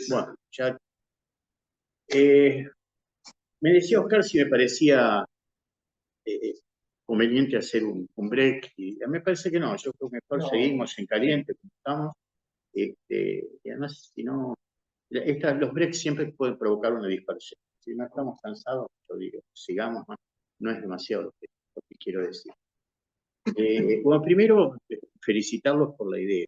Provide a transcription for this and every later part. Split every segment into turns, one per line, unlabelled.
Bueno, ya me decía Oscar si me parecía eh, conveniente hacer un break, y me parece que no, yo creo que mejor seguimos en caliente como estamos, y además, si no, los breaks siempre pueden provocar una dispersión. Si no estamos cansados, yo digo, sigamos, no es demasiado lo que quiero decir. Bueno, primero, felicitarlos por la idea.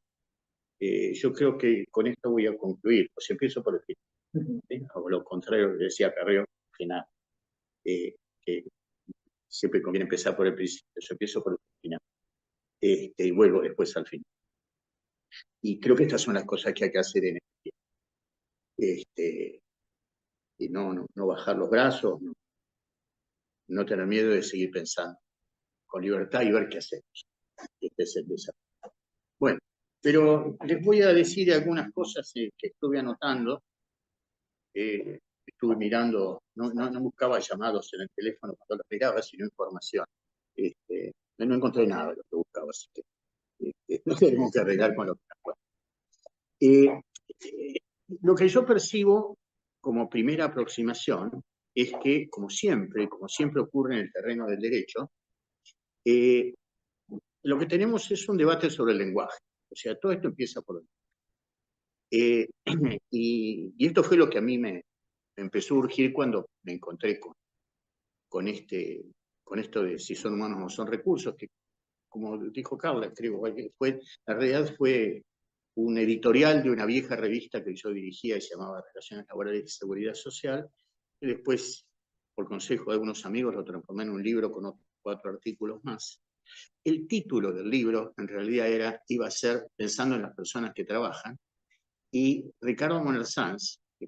Yo creo que con esto voy a concluir, pues empiezo por el final, ¿sí? O lo contrario que decía Carreo, que nada, que siempre conviene empezar por el principio, yo empiezo por el final, y vuelvo después al final. Y creo que estas son las cosas que hay que hacer en este tiempo. Y no bajar los brazos, no tener miedo de seguir pensando con libertad y ver qué hacemos. Este es el desafío. Bueno, pero les voy a decir algunas cosas que estuve anotando. Estuve mirando, no buscaba llamados en el teléfono cuando los miraba, sino información. No encontré nada de lo que buscaba, así que no tenemos que arreglar con lo que nos cuenta. Eh, lo que yo percibo como primera aproximación es que, como siempre ocurre en el terreno del derecho, eh, lo que tenemos es un debate sobre el lenguaje. O sea, todo esto empieza por el y esto fue lo que a mí me empezó a urgir cuando me encontré con, con esto de si son humanos o no son recursos, que como dijo Carla, creo, la realidad fue un editorial de una vieja revista que yo dirigía y se llamaba Relaciones Laborales y Seguridad Social, y después, por consejo de algunos amigos, lo transformé en un libro con otros 4 artículos más. El título del libro en realidad iba a ser Pensando en las personas que trabajan, y Ricardo Monner Sanz, que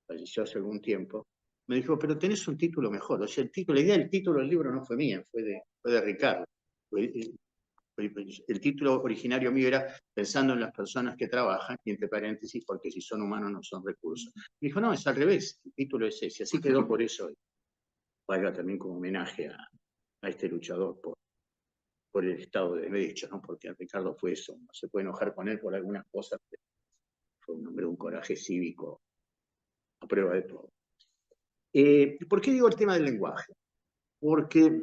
falleció hace algún tiempo, me dijo, pero tenés un título mejor. O sea, la idea del título del libro no fue mía, fue de Ricardo. El título originario mío era Pensando en las personas que trabajan, y entre paréntesis, porque si son humanos no son recursos. Me dijo, no, es al revés, el título es ese. Así quedó por eso. Valga también como homenaje a este luchador por el Estado de Derecho, ¿no? Porque Ricardo fue eso. No se puede enojar con él por algunas cosas, pero fue un hombre de un coraje cívico a prueba de todo. ¿Por qué digo el tema del lenguaje? Porque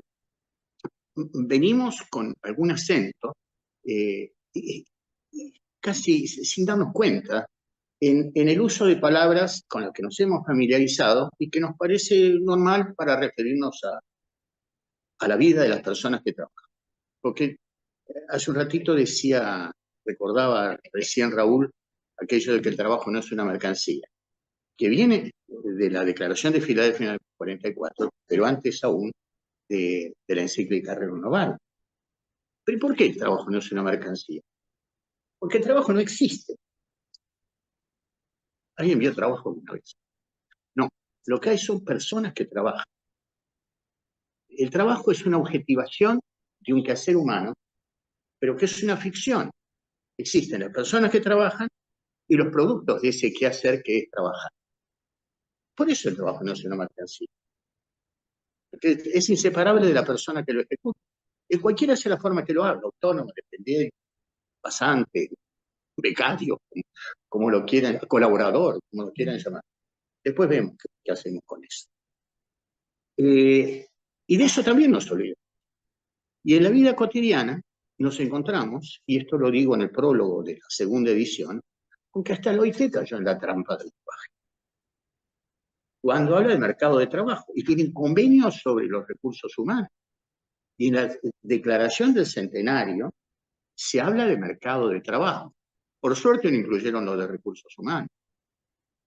venimos con algún acento, casi sin darnos cuenta, en el uso de palabras con las que nos hemos familiarizado y que nos parece normal para referirnos a la vida de las personas que trabajan. Porque hace un ratito recordaba recién Raúl, aquello de que el trabajo no es una mercancía, que viene de la Declaración de Filadelfia del 44, pero antes aún de la encíclica Renovada. ¿Pero por qué el trabajo no es una mercancía? Porque el trabajo no existe. ¿Alguien vio trabajo alguna vez? No. Lo que hay son personas que trabajan. El trabajo es una objetivación de un quehacer humano, pero que es una ficción. Existen las personas que trabajan y los productos de ese quehacer que es trabajar. Por eso el trabajo no es una mercancía. Porque es inseparable de la persona que lo ejecuta. Y cualquiera sea la forma que lo haga, autónomo, dependiente, pasante, becario, como lo quieran, colaborador, como lo quieran llamar. Después vemos qué hacemos con eso. Y de eso también nos olvidamos. Y en la vida cotidiana nos encontramos, y esto lo digo en el prólogo de la segunda edición, con que hasta el OIT cayó en la trampa del lenguaje. Cuando habla del mercado de trabajo y tienen convenios sobre los recursos humanos. Y en la declaración del centenario se habla de mercado de trabajo. Por suerte no incluyeron lo de recursos humanos.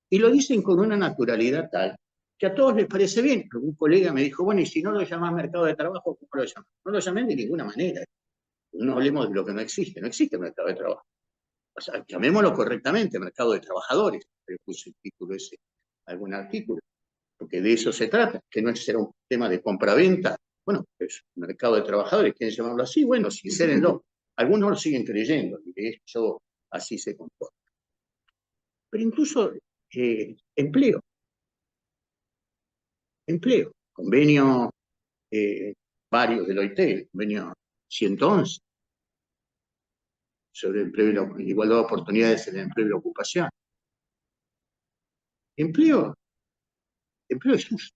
Y lo dicen con una naturalidad tal que a todos les parece bien. Algún colega me dijo, bueno, y si no lo llamás mercado de trabajo, ¿cómo lo llaman? No lo llamen de ninguna manera. No hablemos de lo que no existe. No existe mercado de trabajo. O sea, llamémoslo correctamente, mercado de trabajadores. Le puse el título ese a algún artículo. Porque de eso se trata, que no será un tema de compra-venta. Bueno, es un mercado de trabajadores, quieren llamarlo así, bueno, sincérenlo. Algunos lo siguen creyendo, y de hecho así se comporta. Pero incluso empleo, convenio varios del OIT, el convenio 111 sobre el empleo y la igualdad de oportunidades en el empleo y la ocupación. Empleo, empleo es uso.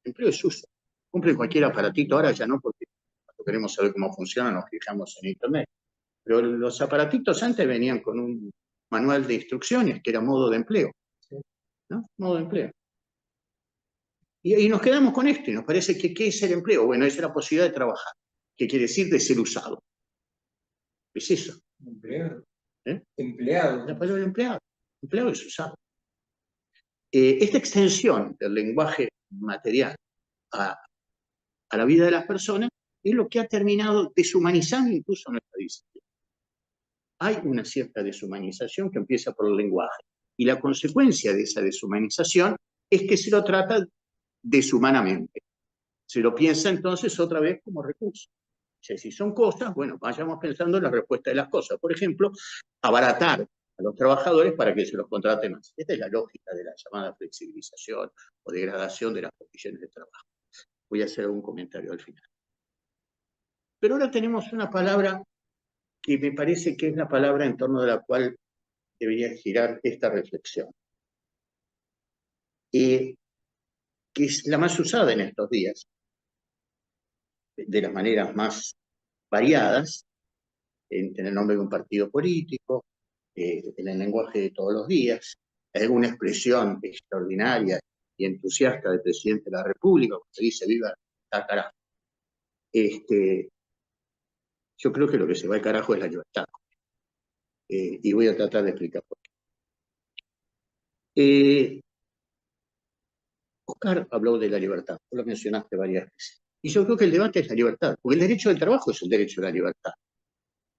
Empleo es uso. Compren cualquier aparatito, ahora ya no, porque cuando queremos saber cómo funciona nos fijamos en internet. Pero los aparatitos antes venían con un manual de instrucciones, que era modo de empleo. ¿No? Modo de empleo. Y nos quedamos con esto, y nos parece que ¿qué es el empleo? Bueno, es la posibilidad de trabajar. ¿Qué quiere decir de ser usado? Es eso.
Empleado.
¿Eh?
Empleado.
La palabra empleado. Empleado es usado. Esta extensión del lenguaje material a la vida de las personas es lo que ha terminado deshumanizando incluso nuestra disciplina. Hay una cierta deshumanización que empieza por el lenguaje. Y la consecuencia de esa deshumanización es que se lo trata deshumanamente. Se lo piensa entonces otra vez como recurso. O sea, si son cosas, bueno, vayamos pensando en la respuesta de las cosas. Por ejemplo, abaratar a los trabajadores para que se los contrate más. Esta es la lógica de la llamada flexibilización o degradación de las condiciones de trabajo. Voy a hacer algún comentario al final. Pero ahora tenemos una palabra que me parece que es la palabra en torno de la cual debería girar esta reflexión, que es la más usada en estos días, de las maneras más variadas, en el nombre de un partido político, en el lenguaje de todos los días, alguna expresión extraordinaria y entusiasta del presidente de la República, cuando dice viva el carajo. Yo creo que lo que se va al carajo es la libertad. Y voy a tratar de explicar por qué. Oscar habló de la libertad, vos lo mencionaste varias veces. Y yo creo que el debate es la libertad, porque el derecho del trabajo es el derecho a la libertad.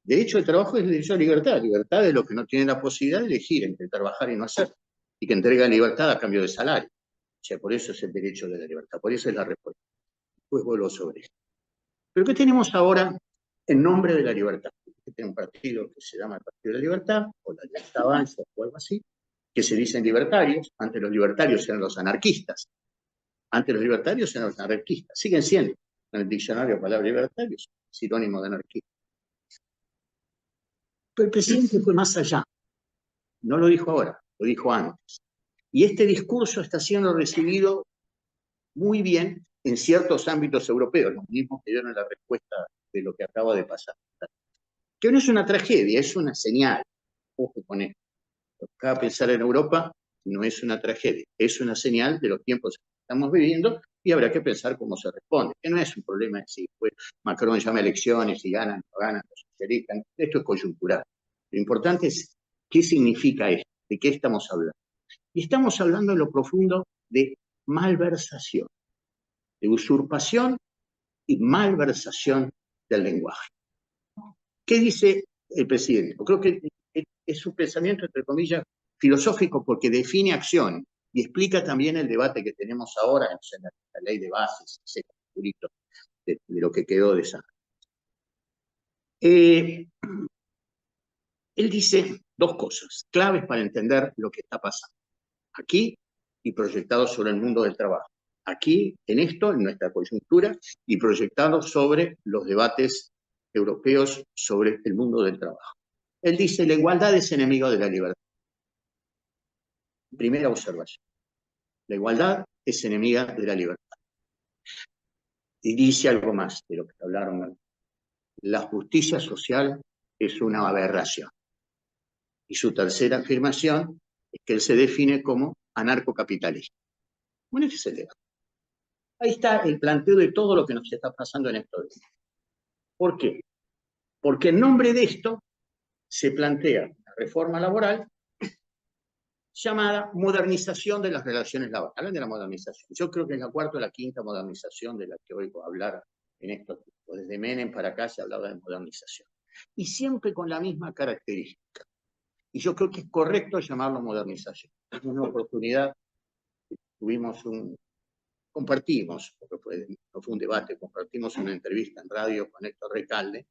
El derecho del trabajo es el derecho a la libertad. Libertad de los que no tienen la posibilidad de elegir entre trabajar y no hacer, y que entrega libertad a cambio de salario. O sea, por eso es el derecho de la libertad, por eso es la respuesta. Después vuelvo sobre esto. Pero ¿qué tenemos ahora en nombre de la libertad? Tiene un partido que se llama el Partido de la Libertad, o la Libertad Avanza, o algo así, que se dicen libertarios. Antes los libertarios eran los anarquistas. Antes los libertarios eran los anarquistas. Siguen siendo. En el diccionario la palabra libertarios, sinónimo de anarquista. Pero el presidente fue más allá. No lo dijo ahora, lo dijo antes. Y este discurso está siendo recibido muy bien en ciertos ámbitos europeos, los mismos que dieron la respuesta de lo que acaba de pasar. Que no es una tragedia, es una señal. Ojo con esto. Acá pensar en Europa no es una tragedia, es una señal de los tiempos que estamos viviendo y habrá que pensar cómo se responde. Que no es un problema de si después Macron llama a elecciones y ganan o ganan los socialistas. Esto es coyuntural. Lo importante es qué significa esto, de qué estamos hablando. Y estamos hablando en lo profundo de malversación, de usurpación y malversación del lenguaje. ¿Qué dice el presidente? Yo creo que es un pensamiento, entre comillas, filosófico porque define acción y explica también el debate que tenemos ahora en la ley de bases, ese capitulito de lo que quedó de esa. Él dice dos cosas claves para entender lo que está pasando aquí y proyectado sobre el mundo del trabajo. Aquí, en esto, en nuestra coyuntura, y proyectado sobre los debates europeos sobre el mundo del trabajo. Él dice, la igualdad es enemigo de la libertad. Primera observación. La igualdad es enemiga de la libertad. Y dice algo más de lo que hablaron. La justicia social es una aberración. Y su tercera afirmación es que él se define como anarcocapitalista. Bueno, ese es el debate. Ahí está el planteo de todo lo que nos está pasando en estos días. ¿Por qué? Porque en nombre de esto se plantea una reforma laboral llamada modernización de las relaciones laborales. Hablan de la modernización. Yo creo que es la cuarta o la quinta modernización de la que oigo hablar en estos tiempos. Desde Menem para acá se hablaba de modernización. Y siempre con la misma característica. Y yo creo que es correcto llamarlo modernización. En una oportunidad compartimos, porque no fue un debate, compartimos una entrevista en radio con Héctor Recalde,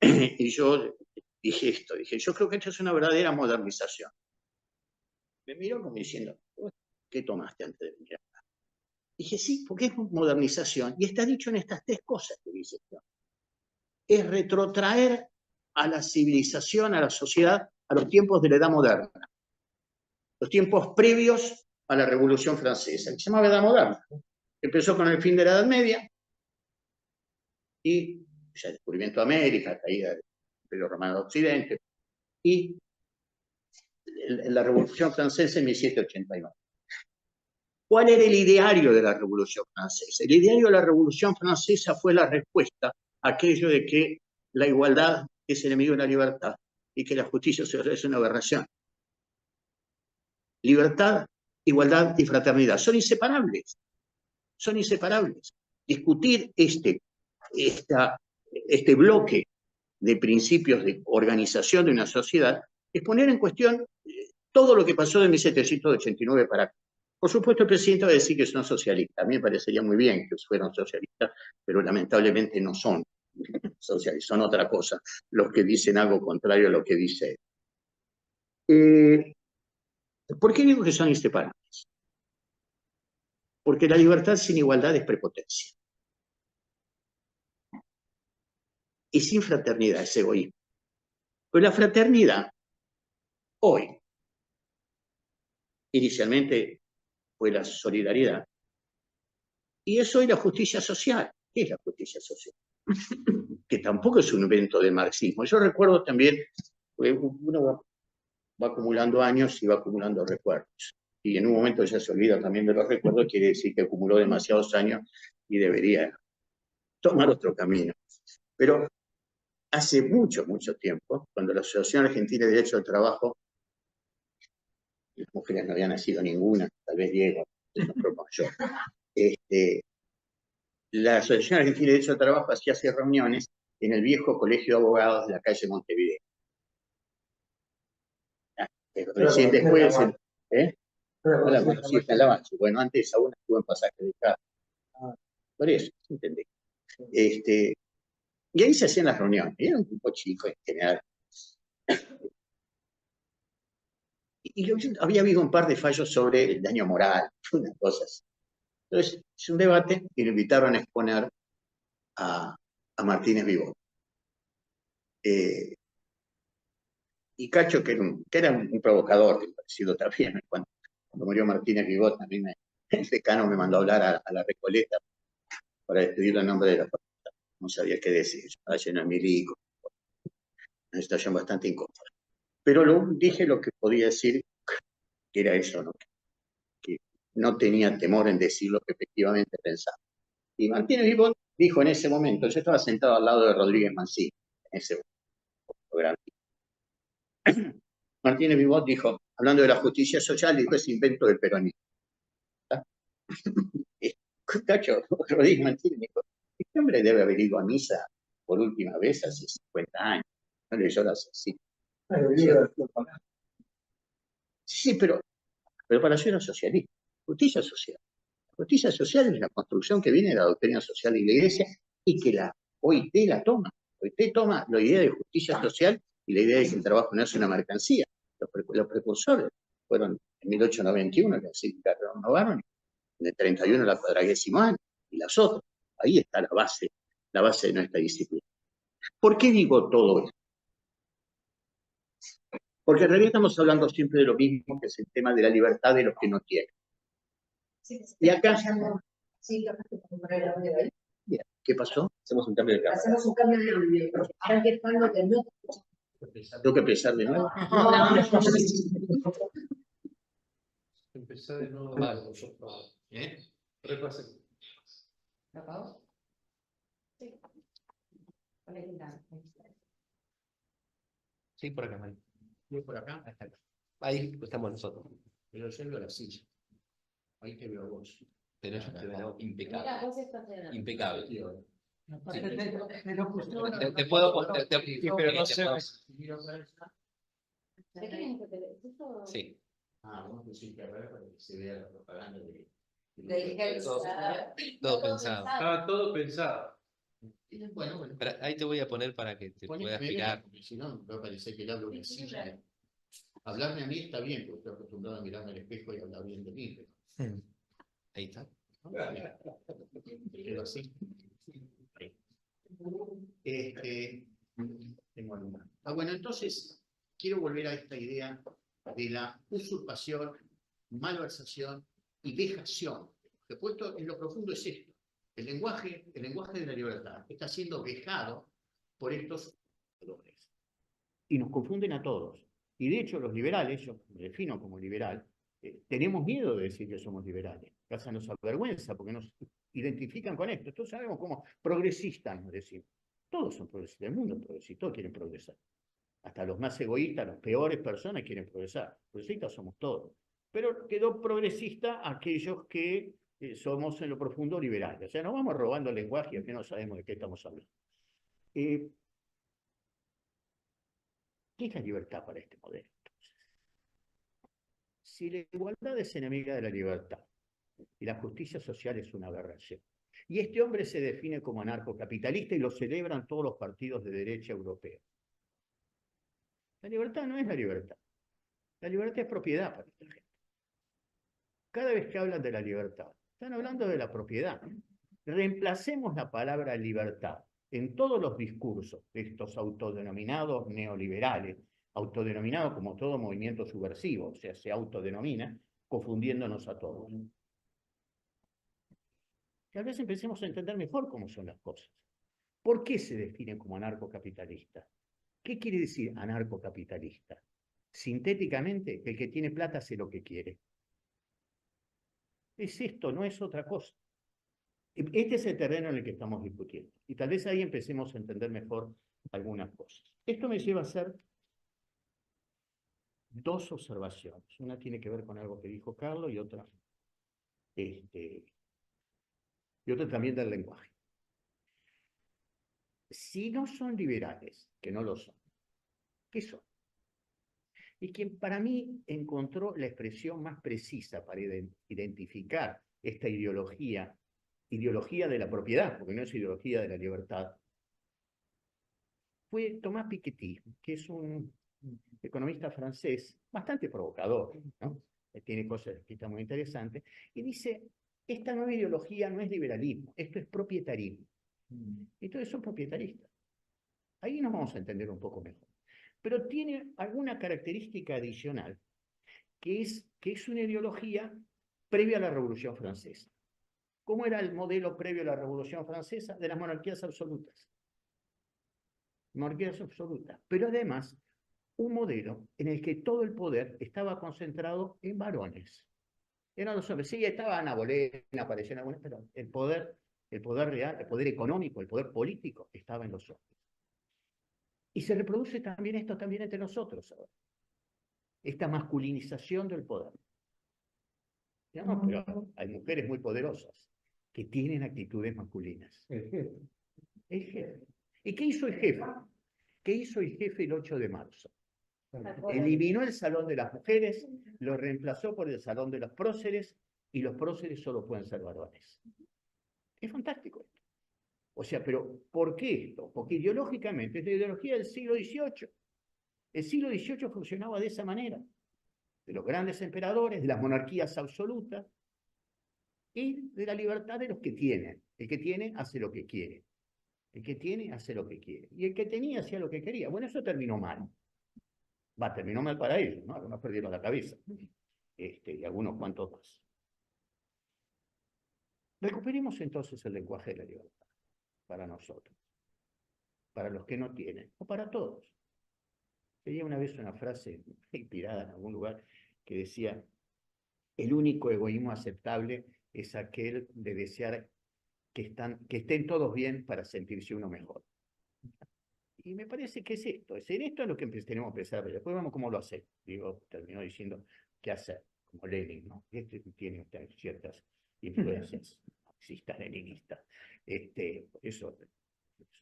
y yo dije, yo creo que esto es una verdadera modernización. Me miró como diciendo, ¿qué tomaste antes de mirar? Dije, sí, porque es modernización, y está dicho en estas tres cosas que dice. Es retrotraer a la civilización, a la sociedad, a los tiempos de la edad moderna. los tiempos previos a la Revolución Francesa, que se llamaba Edad Moderna. Empezó con el fin de la Edad Media y ya el descubrimiento de América, caída del Imperio Romano de Occidente, y la Revolución Francesa en 1789. ¿Cuál era el ideario de la Revolución Francesa? El ideario de la Revolución Francesa fue la respuesta a aquello de que la igualdad es enemigo de la libertad y que la justicia social es una aberración. Libertad, igualdad y fraternidad son inseparables. Son inseparables. Discutir este bloque de principios de organización de una sociedad es poner en cuestión todo lo que pasó de 1789 para acá. Por supuesto, el presidente va a decir que son socialistas. A mí me parecería muy bien que fueran socialistas, pero lamentablemente no son socialistas, son otra cosa, los que dicen algo contrario a lo que dice él. ¿Por qué digo que son inseparables? Porque la libertad sin igualdad es prepotencia. Y sin fraternidad es egoísmo. Pero la fraternidad, hoy, inicialmente fue la solidaridad, y es hoy la justicia social. ¿Qué es la justicia social? Que tampoco es un invento del marxismo. Yo recuerdo también, uno va acumulando años y va acumulando recuerdos. Y en un momento ya se olvida también de los recuerdos, quiere decir que acumuló demasiados años y debería tomar otro camino. Pero hace mucho, mucho tiempo, cuando la Asociación Argentina de Derecho al Trabajo, las mujeres no habían nacido ninguna, tal vez Diego, yo, la Asociación Argentina de Derecho al Trabajo hacía reuniones en el viejo Colegio de Abogados de la calle Montevideo. Recién después, sí, está en la base. Bueno, antes aún estuvo en Pasaje de Casa. Por eso, entendí. Y ahí se hacían las reuniones. Era un grupo chico en general. Y yo había habido un par de fallos sobre el daño moral, unas cosas. Entonces, es un debate y lo invitaron a exponer a Martínez Vivó. Y Cacho, que era un provocador, parecido también. Cuando murió Martínez Vivó, también el decano me mandó a hablar a la Recoleta para despedirlo en nombre de la facultad. No sabía qué decir, estaba lleno de milico, una situación bastante incómoda. Pero dije lo que podía decir, que era eso, ¿no? Que no tenía temor en decir lo que efectivamente pensaba. Y Martínez Vivó dijo en ese momento, yo estaba sentado al lado de Rodríguez Mancini, en ese programa. Martínez Vivó dijo, hablando de la justicia social, dijo, es invento del peronismo. Cacho, Rodríguez Mancini dijo, este hombre debe haber ido a misa por última vez hace 50 años. No leyó las así. Sí, pero para yo era socialista. Justicia social. Justicia social es la construcción que viene de la doctrina social de la Iglesia y que la OIT la toma. OIT toma la idea de justicia social y la idea de que el trabajo no es una mercancía. Los precursores fueron en 1891 que se renovaron, en el 31 la 40º año y las otras. Ahí está la base de nuestra disciplina. ¿Por qué digo todo esto? Porque en realidad estamos hablando siempre de lo mismo, que es el tema de la libertad de los que no tienen. Y acá... Bien, ¿qué pasó? Hacemos un cambio de cámara.
Hacemos un cambio de audio. Están quejando que no.
¿Tengo que empezar de nuevo?
Empezar de nuevo. Vale, ¿eh? Repase.
¿Acabó? Sí.
Sí, por acá, Mari. ¿Y por acá? Ahí estamos nosotros.
Pero yo veo la silla. Ahí te veo a vos.
Pero yo te veo impecable.
Mira, vos estás en el...
Impecable.
Sí.
Te puedo poner.
Pero no sé.
Sí.
Ah, vamos a decir que para que se vea la propaganda de...
Todo pensado.
Estaba todo pensado.
Bueno.
Ahí te voy a poner para que te puedas mirar.
Porque si no, me va a parecer que le hablo de silla. Hablarme a mí está bien, porque estoy acostumbrado a mirarme al espejo y hablar bien de mí.
Ahí está.
Pero así. Tengo alguna. Bueno, entonces quiero volver a esta idea
de la usurpación, malversación y vejación. Que puesto en lo profundo es esto. El lenguaje de la libertad está siendo vejado por estos valores. Y nos confunden a todos. Y de hecho los liberales, yo me defino como liberal, tenemos miedo de decir que somos liberales. Casa nos avergüenza porque nos identifican con esto. Todos sabemos cómo progresistas nos decimos. Todos son progresistas, el mundo es progresista, todos quieren progresar. Hasta los más egoístas, las peores personas quieren progresar. Progresistas somos todos. Pero quedó progresista aquellos que somos en lo profundo liberales. O sea, nos vamos robando el lenguaje y que no sabemos de qué estamos hablando. ¿Qué es la libertad para este modelo? Si la igualdad es enemiga de la libertad y la justicia social es una aberración, y este hombre se define como anarcocapitalista y lo celebran todos los partidos de derecha europeos. La libertad no es la libertad. La libertad es propiedad para esta gente. Cada vez que hablan de la libertad, están hablando de la propiedad. Reemplacemos la palabra libertad en todos los discursos de estos autodenominados neoliberales, autodenominados como todo movimiento subversivo, o sea, se autodenomina, confundiéndonos a todos. Tal vez empecemos a entender mejor cómo son las cosas. ¿Por qué se definen como anarcocapitalista? ¿Qué quiere decir anarcocapitalista? Sintéticamente, el que tiene plata hace lo que quiere. Es esto, no es otra cosa. Este es el terreno en el que estamos discutiendo. Y tal vez ahí empecemos a entender mejor algunas cosas. Esto me lleva a hacer dos observaciones. Una tiene que ver con algo que dijo Carlos y otra también del lenguaje. Si no son liberales, que no lo son, ¿qué son? Y quien para mí encontró la expresión más precisa para identificar esta ideología de la propiedad, porque no es ideología de la libertad, fue Thomas Piketty, que es un economista francés bastante provocador, ¿no? Tiene cosas escritas muy interesantes, y dice, esta nueva ideología no es liberalismo, esto es propietarismo. Entonces son propietaristas. Ahí nos vamos a entender un poco mejor. Pero tiene alguna característica adicional, que es una ideología previa a la Revolución Francesa. ¿Cómo era el modelo previo a la Revolución Francesa? De las monarquías absolutas. Monarquías absolutas. Pero además, un modelo en el que todo el poder estaba concentrado en varones. Eran los hombres. Sí, estaba Ana Bolena, aparecían algunas, pero el poder real, el poder económico, el poder político estaba en los hombres. Y se reproduce también esto también entre nosotros ahora. Esta masculinización del poder. No, pero hay mujeres muy poderosas que tienen actitudes masculinas. El jefe. El jefe. ¿Y qué hizo el jefe? ¿Qué hizo el jefe el 8 de marzo? Eliminó el salón de las mujeres, lo reemplazó por el salón de los próceres, y los próceres solo pueden ser varones. Es fantástico esto. O sea, pero ¿por qué esto? Porque ideológicamente es la ideología del siglo XVIII. El siglo XVIII funcionaba de esa manera. De los grandes emperadores, de las monarquías absolutas, y de la libertad de los que tienen. El que tiene hace lo que quiere. El que tiene hace lo que quiere. Y el que tenía hacía lo que quería. Bueno, eso terminó mal. Terminó mal para ellos, ¿no? Algunos perdieron la cabeza. Y algunos cuantos más. Recuperemos entonces el lenguaje de la libertad para nosotros, para los que no tienen, o para todos. Tenía una vez una frase inspirada en algún lugar que decía, el único egoísmo aceptable es aquel de desear que estén todos bien para sentirse uno mejor. Y me parece que es esto, en esto es lo que tenemos que pensar, después vemos cómo lo hacemos. Terminó diciendo qué hacer, como Lenin, ¿no? Tiene ciertas influencias marxistas-leninistas. Eso es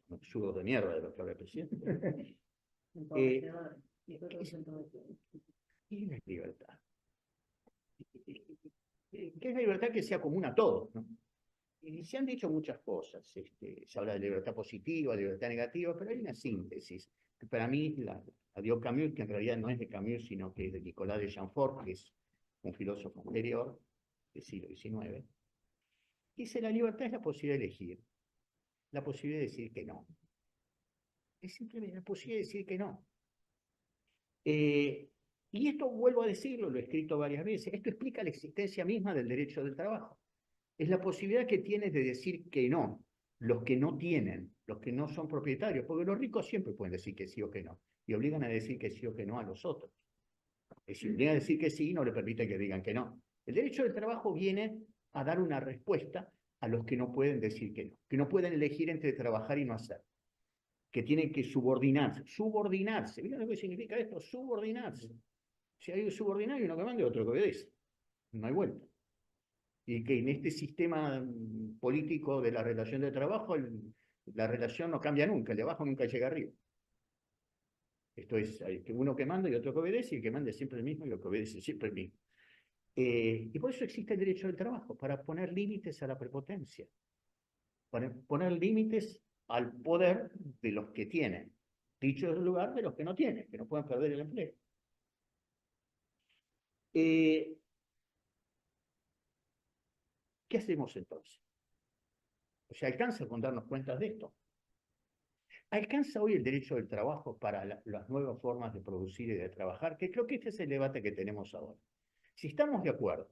un absurdo de mierda de lo que habla el presidente. ¿Qué es la libertad? ¿Qué es la libertad que sea común a todos, ¿no? Y se han dicho muchas cosas, se habla de libertad positiva, libertad negativa, pero hay una síntesis, que para mí la dio Camus, que en realidad no es de Camus, sino que es de Nicolas de Chamfort, que es un filósofo anterior del siglo XIX. Dice, la libertad es la posibilidad de elegir, la posibilidad de decir que no. Es simplemente la posibilidad de decir que no. Y Y esto, vuelvo a decirlo, lo he escrito varias veces, esto explica la existencia misma del derecho del trabajo. Es la posibilidad que tienes de decir que no, los que no tienen, los que no son propietarios, porque los ricos siempre pueden decir que sí o que no, y obligan a decir que sí o que no a los otros. Si obligan a decir que sí, no le permiten que digan que no. El derecho del trabajo viene a dar una respuesta a los que no pueden decir que no pueden elegir entre trabajar y no hacer, que tienen que subordinarse. ¿Miren lo que significa esto? Subordinarse. Si hay un subordinado y uno que manda y otro que obedece. No hay vuelta. Y que en este sistema político de la relación de trabajo, la relación no cambia nunca, el de abajo nunca llega arriba. Esto es, hay uno que manda y otro que obedece, y el que manda es siempre el mismo y el que obedece siempre el mismo. Y por eso existe el derecho del trabajo, para poner límites a la prepotencia, para poner límites al poder de los que tienen, dicho en lugar de los que no tienen, que no pueden perder el empleo. ¿Qué hacemos entonces? O sea, ¿alcanza con darnos cuenta de esto? ¿Alcanza hoy el derecho del trabajo para las nuevas formas de producir y de trabajar? Que creo que este es el debate que tenemos ahora. Si estamos de acuerdo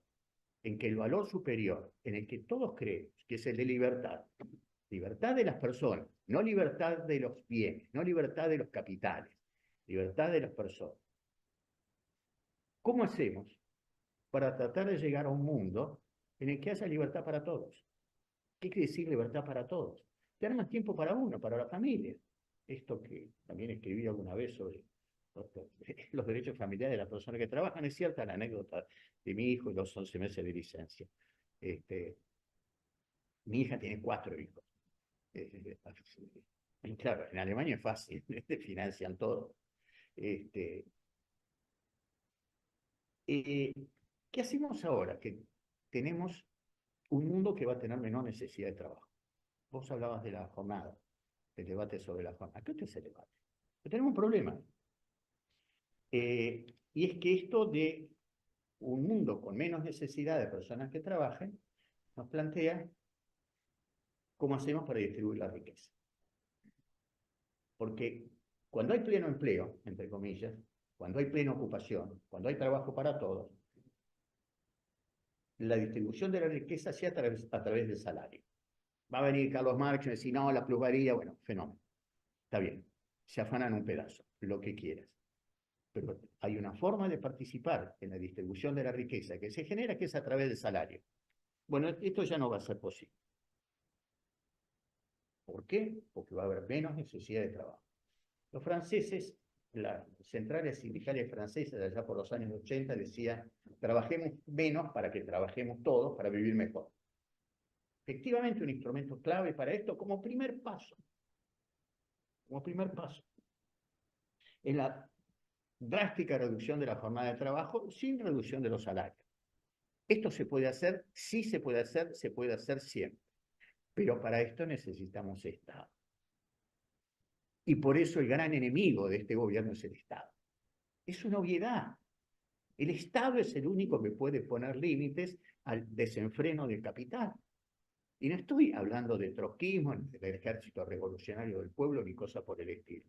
en que el valor superior, en el que todos creemos, que es el de libertad, libertad de las personas, no libertad de los bienes, no libertad de los capitales, libertad de las personas. ¿Cómo hacemos para tratar de llegar a un mundo en el que haya libertad para todos? ¿Qué quiere decir libertad para todos? Tener más tiempo para uno, para la familia. Esto que también escribí alguna vez sobre los derechos familiares de las personas que trabajan. Es cierta la anécdota de mi hijo y los 11 meses de licencia. Mi hija tiene 4 hijos. Y claro, en Alemania es fácil, financian todo. ¿Qué hacemos ahora? Que tenemos un mundo que va a tener menor necesidad de trabajo. Vos hablabas de la jornada, del debate sobre la jornada. ¿Qué es el debate? Pero tenemos un problema. Y es que esto de un mundo con menos necesidad de personas que trabajen nos plantea cómo hacemos para distribuir la riqueza. Porque cuando hay pleno empleo, entre comillas, cuando hay plena ocupación, cuando hay trabajo para todos, la distribución de la riqueza se hace a través del salario. Va a venir Carlos Marx y decir, no, la plusvalía, bueno, fenómeno. Está bien, se afanan un pedazo, lo que quieras. Pero hay una forma de participar en la distribución de la riqueza que se genera, que es a través del salario. Bueno, esto ya no va a ser posible. ¿Por qué? Porque va a haber menos necesidad de trabajo. Los franceses, las centrales sindicales francesas de allá por los años 80 decían, trabajemos menos para que trabajemos todos para vivir mejor. Efectivamente, un instrumento clave para esto como primer paso. Como primer paso. En la drástica reducción de la jornada de trabajo sin reducción de los salarios. Esto se puede hacer, sí se puede hacer siempre. Pero para esto necesitamos Estado. Y por eso el gran enemigo de este gobierno es el Estado. Es una obviedad. El Estado es el único que puede poner límites al desenfreno del capital. Y no estoy hablando de trotskismo, ni del ejército revolucionario del pueblo, ni cosa por el estilo.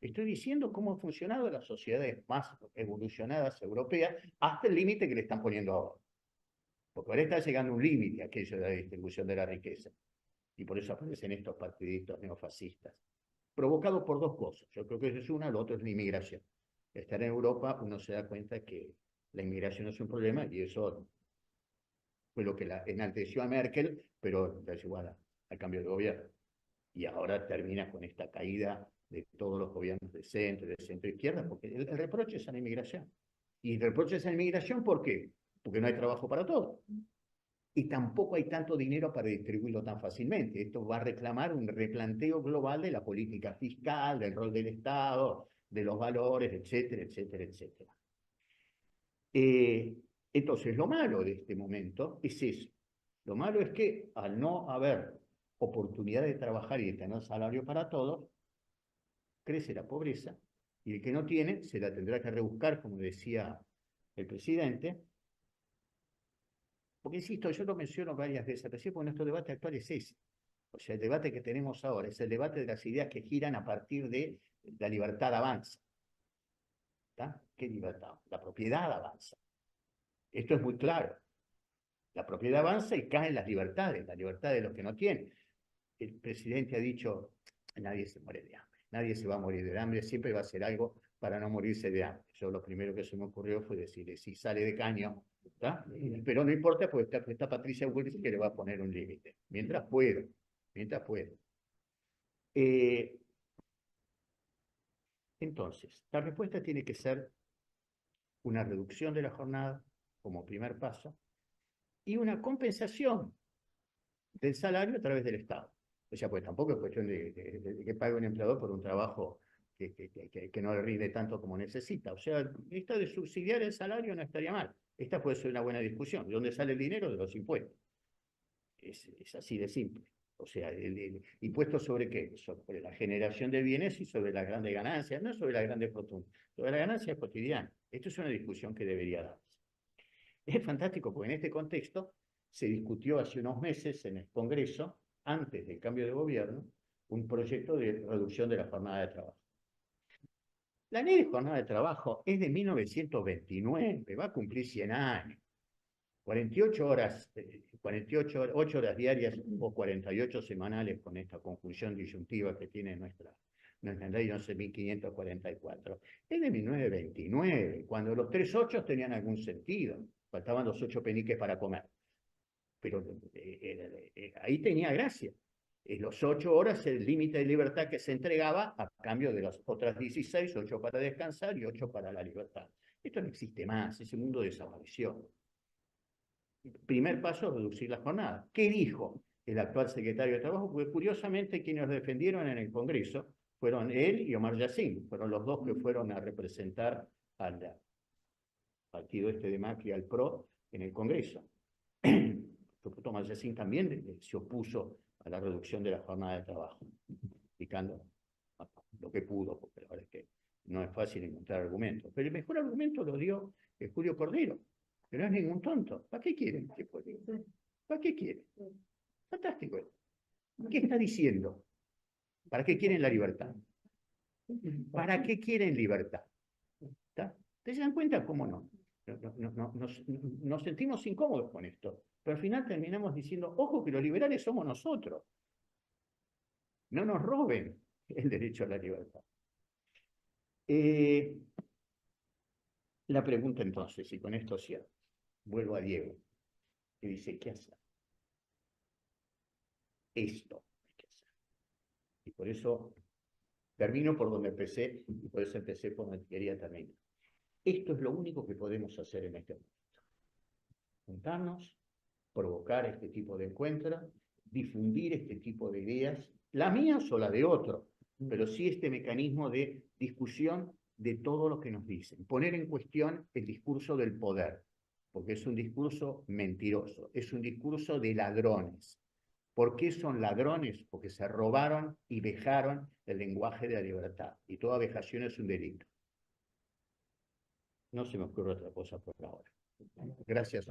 Estoy diciendo cómo han funcionado las sociedades más evolucionadas europeas hasta el límite que le están poniendo ahora. Porque ahora está llegando un límite aquello de la distribución de la riqueza. Y por eso aparecen estos partiditos neofascistas. Provocados por dos cosas. Yo creo que eso es una, lo otro es la inmigración. Estar en Europa, uno se da cuenta que la inmigración es un problema y eso fue lo que enalteció a Merkel, pero la llevó al cambio de gobierno. Y ahora termina con esta caída de todos los gobiernos de centro izquierda, porque el reproche es a la inmigración. Y el reproche es a la inmigración, ¿por qué? Porque no hay trabajo para todos. Y tampoco hay tanto dinero para distribuirlo tan fácilmente. Esto va a reclamar un replanteo global de la política fiscal, del rol del Estado, de los valores, etcétera, etcétera, etcétera. Entonces, lo malo de este momento es eso. Lo malo es que al no haber oportunidad de trabajar y de tener salario para todos, crece la pobreza y el que no tiene se la tendrá que rebuscar, como decía el presidente. Porque, insisto, yo lo menciono varias veces, recién porque nuestro debate actual es ese. O sea, el debate que tenemos ahora es el debate de las ideas que giran a partir de la libertad avanza. ¿Está? ¿Qué libertad? La propiedad avanza. Esto es muy claro. La propiedad avanza y caen las libertades de los que no tienen. El presidente ha dicho, nadie se muere de hambre, nadie se va a morir de hambre, siempre va a hacer algo para no morirse de hambre. Yo lo primero que se me ocurrió fue decirle, si sale de caño, ¿está? Pero no importa, porque está Patricia Bullrich que le va a poner un límite, mientras puedo, mientras puedo. Entonces, la respuesta tiene que ser una reducción de la jornada como primer paso y una compensación del salario a través del Estado. O sea, pues tampoco es cuestión de que pague un empleador por un trabajo que no le rinde tanto como necesita. O sea, esto de subsidiar el salario no estaría mal. Esta puede ser una buena discusión. ¿De dónde sale el dinero? De los impuestos. Es así de simple. O sea, el impuesto sobre qué? Sobre la generación de bienes y sobre las grandes ganancias, no sobre las grandes fortunas, sobre las ganancias cotidianas. Esto es una discusión que debería darse. Es fantástico porque en este contexto se discutió hace unos meses en el Congreso, antes del cambio de gobierno, un proyecto de reducción de la jornada de trabajo. La ley de jornada de trabajo es de 1929, va a cumplir 100 años. 48 horas, 8 horas diarias o 48 semanales con esta conjunción disyuntiva que tiene nuestra ley 11.544. Es de 1929, cuando los 3 8 tenían algún sentido. Faltaban los 8 peniques para comer. Pero ahí tenía gracia. Los 8 horas el límite de libertad que se entregaba a cambio de las otras 16, 8 para descansar y 8 para la libertad. Esto no existe más, ese mundo desapareció. Primer paso, reducir la jornada. ¿Qué dijo el actual secretario de Trabajo? Porque curiosamente quienes lo defendieron en el Congreso fueron él y Omar Yassin, fueron los dos que fueron a representar al partido este de Macri, al PRO, en el Congreso. Omar Yassin también se opuso a la reducción de la jornada de trabajo, explicando lo que pudo, porque la verdad es que no es fácil encontrar argumentos. Pero el mejor argumento lo dio Julio Cordero, que no es ningún tonto. ¿Para qué quieren? ¿Para qué quieren? Fantástico. ¿Qué está diciendo? ¿Para qué quieren la libertad? ¿Para qué quieren libertad? ¿Está? ¿Te dan cuenta cómo no? Nos sentimos incómodos con esto, pero al final terminamos diciendo, ojo que los liberales somos nosotros. No nos roben el derecho a la libertad. La pregunta entonces, y con esto cierro, vuelvo a Diego, que dice, ¿qué hacer? Esto hay que hacer. Y por eso termino por donde empecé, y por eso empecé por donde quería terminar. Esto es lo único que podemos hacer en este momento. Juntarnos, provocar este tipo de encuentros, difundir este tipo de ideas, las mías o las de otro, pero sí este mecanismo de discusión de todo lo que nos dicen. Poner en cuestión el discurso del poder, porque es un discurso mentiroso, es un discurso de ladrones. ¿Por qué son ladrones? Porque se robaron y vejaron el lenguaje de la libertad. Y toda vejación es un delito. No se me ocurre otra cosa por ahora. Gracias.